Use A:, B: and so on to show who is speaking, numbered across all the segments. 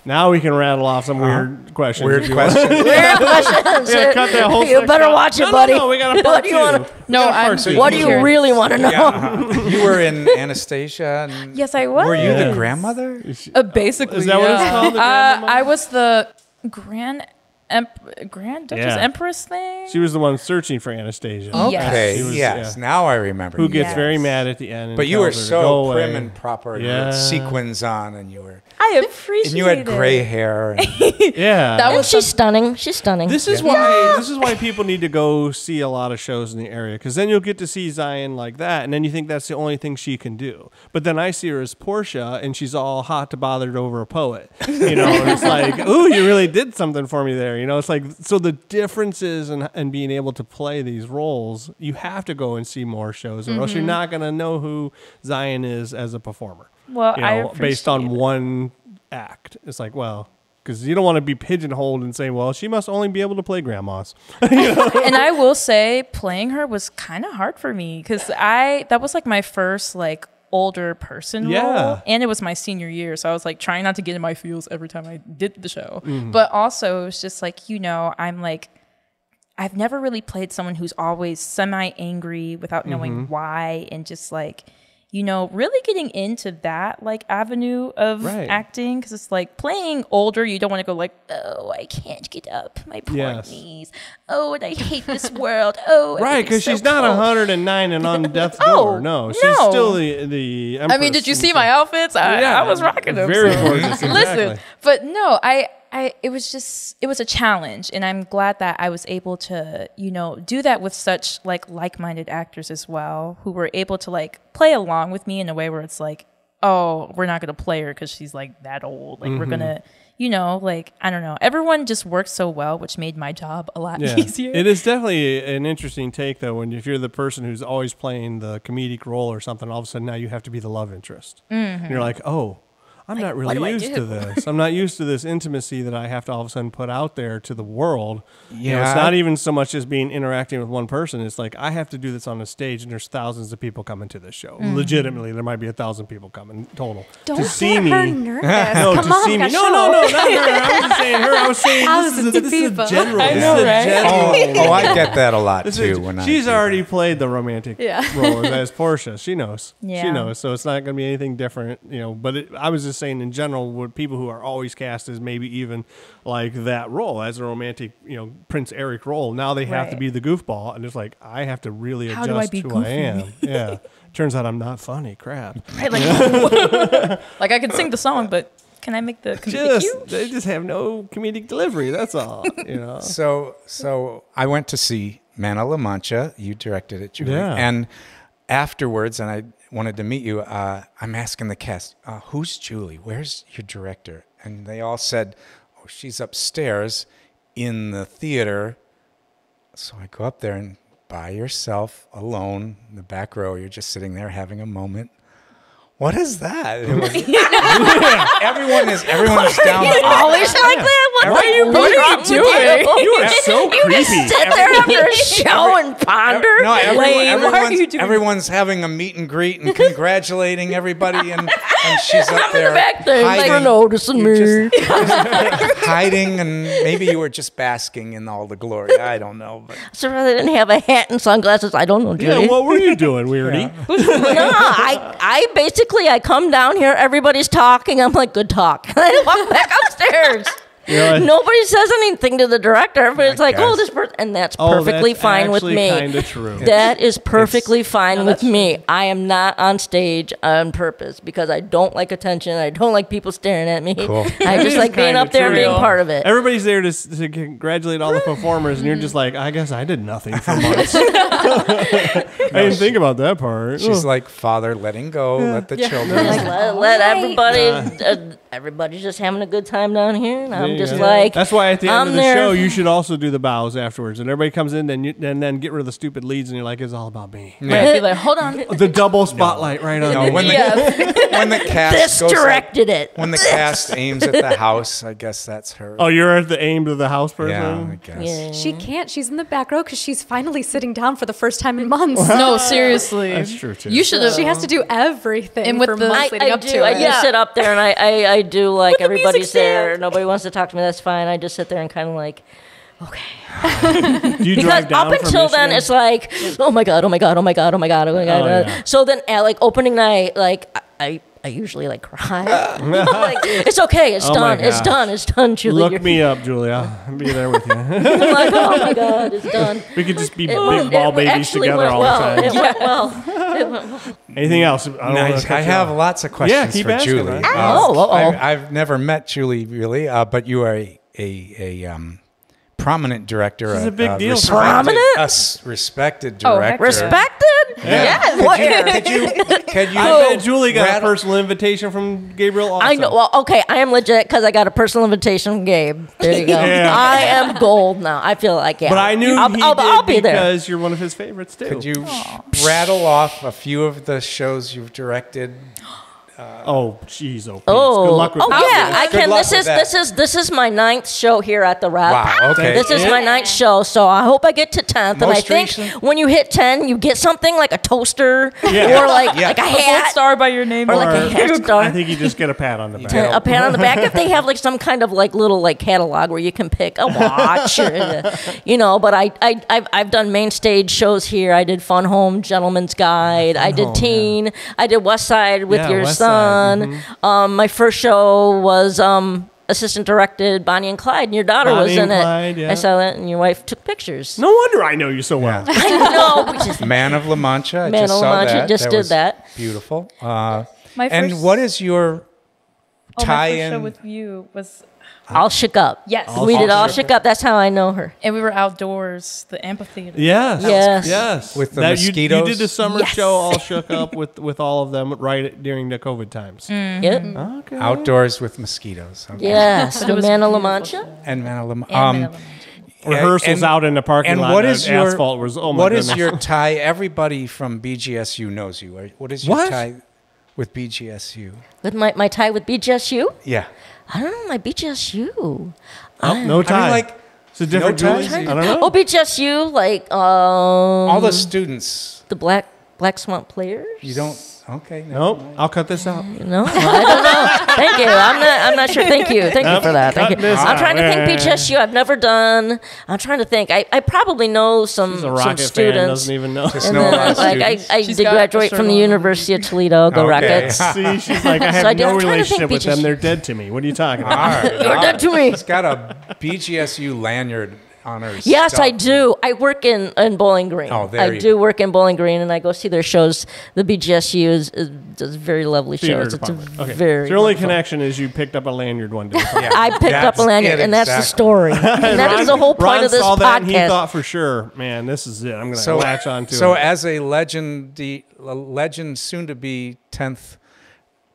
A: Now we can rattle off some weird questions.
B: Weird questions.
C: Weird questions.
A: Yeah, cut that whole
C: You
A: section
C: better
A: out.
C: watch it,
A: No,
C: buddy.
A: No, we got a part
C: What do you wanna-
A: two.
D: No, I'm.
C: What do you really want to know?
B: Yeah. You were in Anastasia. And
D: Yes, I was.
B: Were you the grandmother?
D: Basically,
A: Is that what it's
D: yeah.
A: called, the grandmama?
D: I was the Grand Duchess
A: Yeah.
D: Empress thing.
A: She was the one searching for Anastasia.
D: Yes.
B: Okay,
A: She was-
B: yes.
A: yeah.
B: Now I remember.
A: Who gets
D: Yes.
A: very mad at the end. And
B: But you were
A: tells her to go
B: so prim
A: away.
B: and proper. You
A: Yeah.
B: had sequins on, and you were,
D: I appreciate
B: and you had
D: it.
B: gray hair. And
A: Yeah.
D: That
C: And
D: was
C: she's stunning. She's stunning.
A: This is why people need to go see a lot of shows in the area, because then you'll get to see Zion like that, and then you think that's the only thing she can do. But then I see her as Portia, and she's all hot to bothered over a poet. You know, and it's like, ooh, you really did something for me there. You know, it's like, so the differences and being able to play these roles, you have to go and see more shows, or else you're not going to know who Zion is as a performer.
D: Well,
A: You
D: I
A: know, based on
D: appreciate it.
A: one act. It's like, well, because you don't want to be pigeonholed and say, well, she must only be able to play grandmas.
D: And I will say, playing her was kind of hard for me because that was like my first like older person
A: Yeah.
D: role, and it was my senior year, so I was like trying not to get in my feels every time I did the show. But also, it was just like, I'm like, I've never really played someone who's always semi-angry without knowing why, and just like, really getting into that like avenue of
A: Right.
D: acting, because it's like playing older, you don't want to go like, oh, I can't get up, my poor
A: Yes.
D: knees. Oh, and I hate this world. Oh,
A: Right, because she's not 109 and on death's door. No, she's
D: no.
A: still the empress.
D: I mean, did you see my outfits? I was rocking them.
A: Very
D: so.
A: gorgeous.
D: Listen,
A: Exactly.
D: but no, it was a challenge, and I'm glad that I was able to, do that with such like-minded actors as well, who were able to like play along with me in a way where it's like, oh, we're not gonna play her because she's like that old. Like we're gonna, I don't know. Everyone just worked so well, which made my job a lot easier.
A: It is definitely an interesting take, though, if you're the person who's always playing the comedic role or something, all of a sudden now you have to be the love interest. And you're like, oh, I'm not
D: what do I
A: really used
D: do?
A: to this. I'm not used to this intimacy that I have to all of a sudden put out there to the world.
B: Yeah.
A: It's not even so much as being interacting with one person. It's like, I have to do this on a stage, and there's thousands of people coming to this show. Legitimately, there might be 1,000 people coming total.
E: Don't
A: to
E: get
A: see
E: her
A: me.
E: nervous.
A: No,
E: Come
A: to
E: on,
A: see me.
E: we got
A: No,
E: show.
A: not her. I wasn't saying her. I was saying
E: Thousands
A: this
E: of
A: is
E: people.
A: a general.
D: I
A: This
D: know,
A: is a
D: right?
A: general.
B: oh, I get that a lot
A: This
B: too.
A: is-
B: When
A: she's
B: I do
A: already played the romantic
E: Yeah.
A: role as Portia. She knows. She
D: Yeah.
A: knows. So it's not going to be anything different, But I was just saying, in general, with people who are always cast as maybe even like that role as a romantic, Prince Eric role, now they have to
D: Right.
A: be the goofball, and it's like I have to really
D: How do I
A: adjust
D: be
A: who
D: goofy?
A: I am. Yeah. Turns out I'm not funny. Crap.
D: Right, like I can sing the song, but can I make the comedic cue?
A: They just have no comedic delivery. That's all.
B: So I went to see Man of La Mancha. You directed it, Julie.
A: Yeah.
B: And afterwards, and I wanted to meet you, I'm asking the cast, who's Julie? Where's your director? And they all said, oh, she's upstairs in the theater. So I go up there, and by yourself, alone, in the back row, you're just sitting there having a moment. What is that? It was, everyone is down.
C: Always like that. What are you
D: doing?
A: You are so creepy.
C: Sit there after a show and ponder.
B: No,
D: Lame. Why are you doing
B: everyone's having a meet and greet and congratulating everybody, and she's up there
C: Back there, like,
B: hiding,
C: for noticing me.
B: just hiding, and maybe you were just basking in all the glory. I don't know, but
C: So they didn't have a hat and sunglasses. I don't know, Judy.
A: Yeah, what were you doing, Weirdy?
C: No, I basically I come down here, everybody's talking. I'm like, good talk. I walk back upstairs.
A: You're like,
C: Nobody says anything to the director, but it's like,
B: guess.
C: oh, this person, and that's perfectly
A: that's
C: fine with
A: actually
C: me.
A: kinda true.
C: That is perfectly fine with me. I am not on stage on purpose because I don't like attention. I don't like people staring at me.
B: Cool.
C: I just like being
A: kinda
C: up there and being
A: true.
C: part of it.
A: Everybody's there to congratulate all the performers, and you're just like, I guess I did nothing for months. I didn't think about that part.
B: she's like, Father, letting go, let the children.
C: Like, let everybody, everybody's just having a good time down here, and I'm just
A: Yeah.
C: like,
A: That's why at the end
C: I'm
A: of the
C: there.
A: show, you should also do the bows afterwards. afterwards, and everybody comes in, and then get rid of the stupid leads, and you're like, it's all about me.
D: Right, be like, hold on.
A: The double spotlight right on
B: No,
A: you.
B: when the cast
C: This
B: goes
C: directed it.
B: when the cast aims at the house, I guess that's her.
A: Oh, you're at the aim of the house
B: yeah, I
A: person?
B: guess.
C: Yeah.
E: She can't. She's in the back row because she's finally sitting down for the first time in months.
D: No, seriously.
A: That's true, too.
D: You should have.
E: She has to do everything
D: And with
E: for
D: the-
E: months leading up to
C: I
E: it.
C: just sit up there and I do like
D: the
C: everybody's
D: music
C: there.
D: stand.
C: Nobody wants to talk to me. That's fine. I just sit there and kind of like,
A: Do you
C: because
A: drive down
C: up
A: from
C: until then
A: Michigan?
C: it's like, oh my god, oh my god, oh my god, oh my god, oh my god.
A: Oh, yeah.
C: So then at like opening night, like I usually like cry. Like, it's okay, it's
A: Oh my
C: done, it's
A: gosh.
C: done, it's done, Julie.
A: Look
C: You're-
A: me up, Julia. I'll be there with you.
C: I'm like, oh my god, it's done.
A: We could just be
C: It
A: big
C: went-
A: ball
C: it
A: babies
C: actually
A: together
C: went
A: all
C: well.
A: the time.
C: It went well. It went well.
A: Anything else? I don't wanna
B: Nice.
A: cut
B: I
A: you
B: have
A: off.
B: lots of questions
A: keep
B: for
A: asking,
B: Julie.
A: man.
C: Oh,
B: I've never met Julie really, but you are a prominent director.
A: This is a big deal.
B: Respected,
C: Prominent?
B: respected
D: Oh,
B: director.
D: heck
C: Respected?
B: Yeah.
C: Where?
B: Could you?
A: I bet Julie got a
B: rattle-
A: personal invitation from Gabriel also.
C: I know. Well, okay, I am legit because I got a personal invitation from Gabe. There you go.
A: Yeah.
C: I am gold now. I feel like yeah.
A: But I knew
C: I'll,
A: he
C: I'll,
A: did
C: I'll be there.
A: because you're one of his favorites too.
B: Could you rattle off a few of the shows you've directed?
A: Oh, jeez, oh, Pete.
C: Oh,
A: Good luck with
C: oh
A: that.
C: yeah, I
B: Good
C: can.
B: luck
C: This
B: with
C: is
B: that.
C: this is my 9th show here at the Rep.
B: Wow. Okay.
C: This is my 9th show, so I hope I get to 10th. And I
B: Most
C: think
B: recent?
C: when you hit 10, you get something like a toaster
A: Yeah.
C: or like
B: Yeah.
C: like a
D: A gold
C: hat
D: star by your name.
C: or like a hat star.
A: I think you just get a pat on the back.
B: Yeah.
C: A pat on the back. If they have like some kind of like little like catalog where you can pick a watch, or, you know. But I've done main stage shows here. I did Fun Home, Gentleman's Guide. I did
A: Home,
C: Teen. I did West Side with
A: Yeah,
C: your
A: West Side,
C: son. My first show was assistant directed Bonnie and Clyde, and your daughter
A: Bonnie
C: was in
A: and
C: it.
A: Clyde, yeah.
C: I saw that, and your wife took pictures.
A: No wonder I know you so well.
B: Yeah.
C: I know. We just,
B: Man of La Mancha. I
C: Man
B: just
C: of
B: saw
C: La Mancha
B: that.
C: just
B: That
C: did
B: was
C: that.
B: Beautiful.
D: My
B: And
D: first-
B: what is your
D: my first
B: tie-in?
D: show with you was,
C: All Shook Up.
D: Yes.
C: we did
B: All
C: All
B: Shook
C: Shook Up. That's how I know her.
D: and we were outdoors, the amphitheater.
A: Yes.
C: Yes.
A: Yes.
B: With the
A: You
B: mosquitoes?
A: did the summer
D: Yes.
A: show all shook up with all of them right during the COVID times.
C: Yep.
A: Okay.
B: Outdoors with mosquitoes. Okay.
C: Yes.
D: But
C: The
D: it was
C: Man of La
D: beautiful.
C: Mancha.
B: And Man of La Mancha.
D: And Manila.
A: Rehearsals out in the parking
B: and
A: lot.
B: what
A: and
B: is your
A: asphalt was? Oh my
B: what
A: goodness.
B: is your tie? Everybody from BGSU knows you. Right? What is your
A: What?
B: tie with BGSU?
C: With my tie with BGSU?
B: Yeah.
C: I don't know my BGSU.
A: Oh, no tie.
B: I mean, like
A: it's a different
B: no
A: Julie.
B: ties?
A: I don't know.
C: Oh, BGSU, like
B: all the students.
C: the Black Swamp Players.
B: You don't. Okay. never
A: Nope.
B: mind.
A: I'll cut this out.
C: No, I don't know. Thank you. I'm not sure. Thank you for that. Thank you.
A: cut this
C: I'm trying to
A: out.
C: think BGSU. I've never done. I'm trying to think. I probably know some
A: He's a Rocket fan.
C: students.
A: Doesn't even know.
B: Just
C: And
B: know a lot
C: then,
B: of
C: like
B: students.
C: I
D: She's
C: did
D: got a
C: graduate from the
D: shirt on.
C: University of Toledo. Go
B: Okay.
C: Rockets.
A: See, she's like, I have
C: So I do-
A: no
C: I'm trying to think
A: relationship with them.
C: BGSU.
A: They're dead to me. What are you talking about?
B: All right.
C: You're dead to me.
B: It's got a BGSU lanyard on her.
C: Yes,
B: stuff.
C: I do. I work in Bowling Green.
B: Oh, there
C: I
B: you
C: do
B: go.
C: work in Bowling Green, and I go see their shows. The BGSU does very lovely
A: Theater
C: shows. It's a
A: department. Okay.
C: very
A: So your only
C: wonderful-
A: connection is you picked up a lanyard one day.
B: Yeah.
C: I picked up a lanyard,
B: it,
C: and that's the
B: exactly.
C: story. And that is the whole point
A: Ron
C: of this
A: saw that and he
C: podcast.
A: thought for sure, man, this is it. I'm going to
B: So,
A: latch on to
B: so
A: it.
B: as a legend, soon to be 10th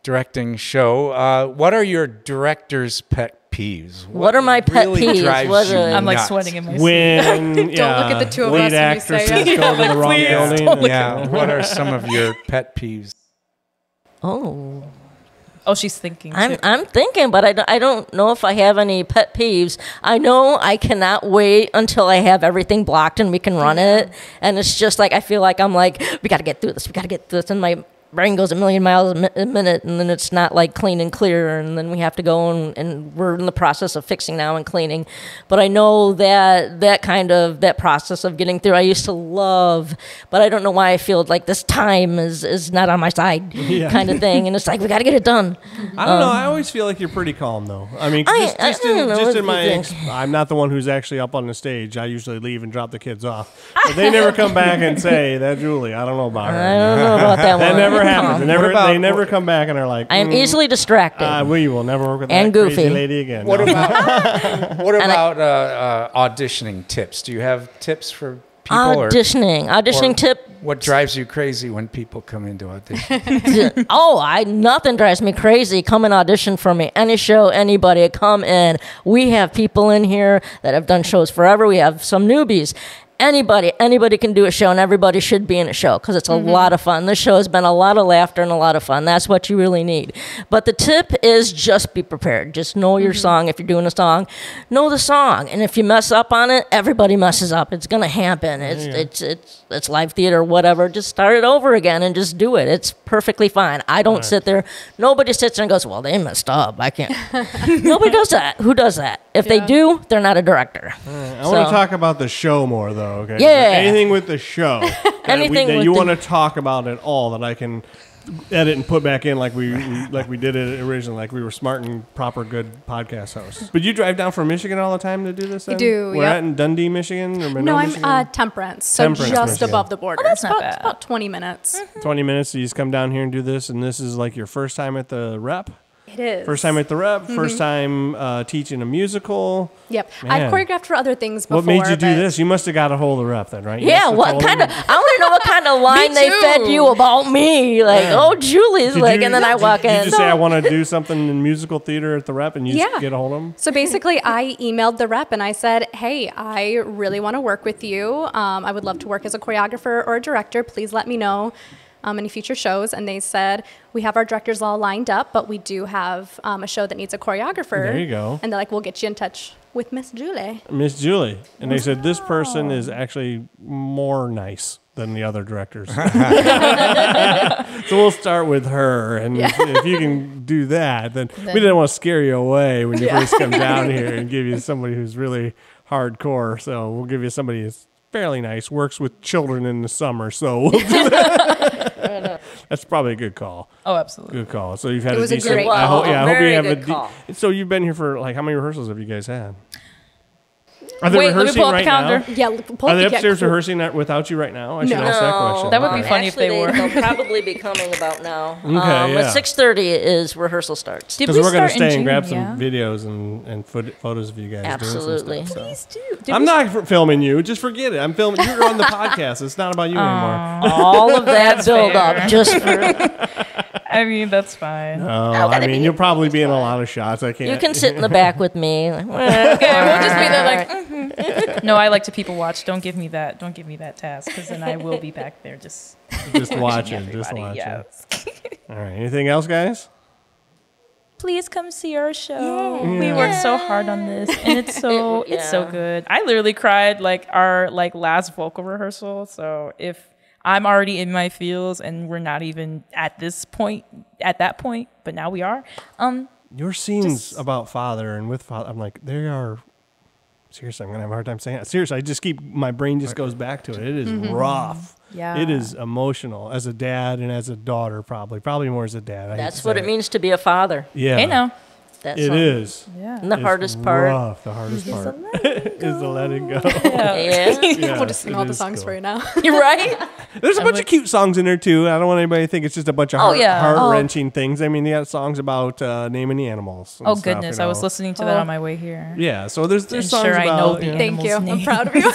B: directing show, what are your director's pet peeves?
C: What are my pet
B: really
C: peeves?
B: drives
C: What
B: you
C: are-
D: I'm like
B: nuts?
D: sweating in my seat.
A: When
E: look at the two of
A: lead
E: us when you say
A: actresses
E: it.
A: go to the wrong
D: Please,
A: building.
D: don't look
B: Yeah. What are some of your pet peeves?
C: Oh,
D: Oh, she's thinking. Too.
C: I'm thinking, but I don't know if I have any pet peeves. I know I cannot wait until I have everything blocked and we can run it. And it's just like I feel like I'm like, we got to get through this. We got to get through this. And my brain goes a million miles a minute, and then it's not like clean and clear, and then we have to go and we're in the process of fixing now and cleaning. But I know that process of getting through I used to love, but I don't know why I feel like this time is not on my side kind of thing, and it's like we got to get it done.
A: I don't know. I always feel like you're pretty calm, though. I mean,
C: I don't know,
A: just in
C: what
A: my,
C: do you think?
A: I'm not the one who's actually up on the stage. I usually leave and drop the kids off, but they never come back and say that Julie. I don't know about
C: I
A: her.
C: don't know about that
A: That
C: one.
A: never happens. They never,
B: about-
A: they never come back and are like,
C: I am easily distracted.
A: we will never work with
C: And
A: that crazy
C: goofy.
A: lady again.
B: What
A: No.
B: about auditioning tips? Do you have tips for people?
C: Auditioning tip.
B: What drives you crazy when people come into audition?
C: Nothing drives me crazy. Come and audition for me. Any show, anybody, come in. We have people in here that have done shows forever. We have some newbies. Anybody can do a show, and everybody should be in a show because it's a lot of fun. This show has been a lot of laughter and a lot of fun. That's what you really need. But the tip is just be prepared. Just know your song. If you're doing a song, know the song. And if you mess up on it, everybody messes up. It's gonna happen. It's live theater, whatever. Just start it over again and just do it. It's perfectly fine. I don't sit there. Nobody sits there and goes, "Well, they messed up. I can't." Nobody does that. Who does that? If they do, they're not a director.
A: I want to talk about the show more, though. Okay.
C: Yeah.
A: Anything with the show that you want to talk about at all that I can edit and put back in like we did it originally, like we were smart and proper good podcast hosts. But you drive down from Michigan all the time to do this? Then?
E: I do.
A: We're at in Dundee, Michigan, or Monroe,
E: No, I'm
A: Michigan?
E: Temperance, so
A: Temperance,
E: just
A: Michigan.
E: above the border.
D: that's not
E: It's
D: bad.
E: about 20 minutes.
A: 20 minutes. So you just come down here and do this, and this is like your first time at the Rep.
E: It is.
A: First time at the Rep. First time teaching a musical.
E: Yep.
A: Man.
E: I've choreographed for other things before.
A: What made you do
E: but-
A: this? You must have got a hold of the Rep then, right? You
C: Yeah,
A: must have
C: what
A: told
C: kind
A: them.
C: of? I want to know what kind of line they
D: too.
C: fed you about me. Like, oh, Julie's
A: Did
C: like,
A: you-
C: and then I walk
A: Did
C: in.
A: you just say I want to do something in musical theater at the Rep, and you just
E: Yeah.
A: get a hold of them?
E: So basically, I emailed the rep and I said, "Hey, I really want to work with you. I would love to work as a choreographer or a director. Please let me know any future shows." And they said, "We have our directors all lined up, but we do have a show that needs a choreographer."
A: There you go.
E: And they're like, "We'll get you in touch with Miss Julie."
A: Miss Julie. And they said, this person is actually more nice than the other directors. So we'll start with her. And if you can do that, then we didn't want to scare you away when you first come down here and give you somebody who's really hardcore. So we'll give you somebody who's fairly nice, works with children in the summer. So we'll do that. That's probably a good call.
D: Oh, absolutely.
A: Good call. So you've had
E: It
A: a
E: was a
A: decent.
E: great
A: I hope,
C: call.
A: I hope you
C: Very
A: have
C: good call.
A: So you've been here for like how many rehearsals have you guys had? Are they
D: Wait, let me
A: rehearsing
D: pull up the
A: right
D: calendar.
A: now?
E: Yeah, pull
A: Are
E: up
A: they
E: the
A: upstairs
E: cool.
A: rehearsing that without you right now? I should
E: No.
A: ask that question.
D: That would be
A: Okay.
D: funny if they
C: Actually,
D: were.
C: They'll probably be coming about now.
A: Okay, yeah.
C: At 6:30 is rehearsal starts.
D: Did
A: Because
D: we
A: we're going to
D: start in
A: stay and grab
D: June?
A: some
D: Yeah.
A: videos and photos of you guys
C: Absolutely.
A: doing some stuff.
D: Please
A: So.
D: do. Did
A: I'm
D: we
A: not filming you. Just forget it. I'm filming. You're on the podcast. It's not about you anymore.
C: All of that build
D: fair.
C: up just for
D: I mean, that's fine.
A: Oh, I mean, you'll probably be in a lot of shots. I can't.
C: you can sit in the back with me. Like,
D: Okay, we'll just be there like, no, I like to people watch. Don't give me that. Don't give me that task, because then I will be back there just
A: just watching. Just
D: everybody.
A: watching.
D: Yes.
A: All right. Anything else, guys?
D: Please come see our show. We worked so hard on this, and it's so
C: Yeah.
D: good. I literally cried like our last vocal rehearsal. So if I'm already in my feels and we're not even at that point, but now we are.
A: Your scenes
D: Just-
A: about father and with father, I'm like, they are. Seriously, I'm gonna have a hard time saying it. Seriously, I just keep my brain just goes back to it. It is rough.
D: Yeah.
A: It is emotional as a dad and as a daughter, probably more as a dad. I hate
C: that's
A: to
C: what
A: say
C: it means to be a father.
A: Yeah,
D: Hey, now.
C: That's
A: it
C: all.
A: is.
D: Yeah.
C: And the
A: It's
C: hardest part.
A: rough. The hardest part is to let it go.
C: Yeah.
A: Yeah,
E: We'll just sing
A: it
E: all the
A: is
E: songs
A: cool.
E: for you now.
C: You're right.
A: There's a bunch of cute songs in there too. I don't want anybody to think it's just a bunch of heart wrenching things. I mean, they got songs about naming the animals. and
D: Oh
A: stuff,
D: goodness,
A: you
D: I was
A: know.
D: listening to that on my way here.
A: Yeah, so there's
D: To
A: songs
D: ensure I know
A: about.
D: the
A: you know-
E: Thank you.
D: animal's
E: I'm
D: name.
E: proud of you.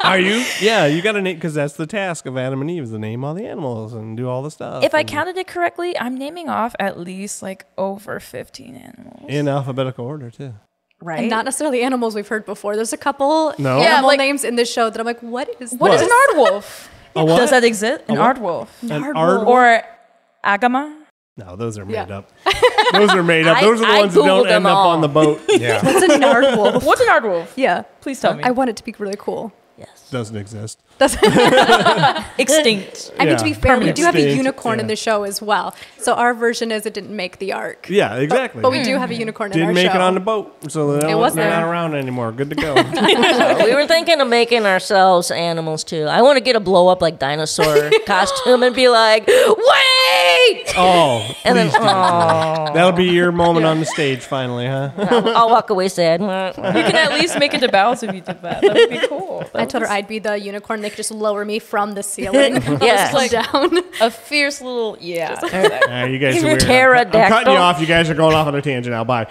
A: Are you? Yeah, you got to name because that's the task of Adam and Eve: is to name all the animals and do all the stuff.
D: If I
A: and-
D: counted it correctly, I'm naming off at least like over 15 animals.
A: in alphabetical order too.
D: Right?
E: And not necessarily animals we've heard before. There's a couple
A: No?
D: Yeah,
E: animal
D: like-
E: names in this show that I'm like, what is
D: What is
E: this?
D: an aardwolf?
A: A what?
D: Does that exist? An
A: what?
D: aardwolf.
A: An
E: Nardwolf.
A: aardwolf?
D: Or agama?
A: No, those are
E: Yeah.
A: made up. Those are made up. Those are the
C: I
A: ones that don't
C: Googled them
A: end up
C: all.
A: on the boat.
B: Yeah.
E: What's a nardwolf?
D: What's an aardwolf?
E: Yeah.
D: Please tell me.
E: I want it to be really cool.
C: Yes.
A: Doesn't exist.
E: That's
D: Extinct.
E: I mean, to be fair, we do have a
A: Extinct,
E: unicorn in
A: yeah.
E: the show as well. So our version is it didn't make the arc.
A: Yeah, exactly.
E: But we do have a unicorn in
A: Didn't
E: our
A: make
E: show.
A: it on the boat, so they're
E: was
A: not
E: there.
A: around anymore. Good to go.
C: We were thinking of making ourselves animals too. I want to get a blow up like dinosaur costume and be like, wait!
A: Oh,
C: And then
A: please do. That'll be your moment on the stage finally, huh?
C: I'll walk away sad.
D: You can at least make it to bows if you did that. That would be cool.
E: I told her I'd be the unicorn. They could just lower me from the ceiling.
C: Yeah.
E: Just down.
D: A fierce little, yeah.
A: You guys are weird. I'm
C: Pterodactyl.
A: cutting you off. You guys are going off on a tangent now. Bye.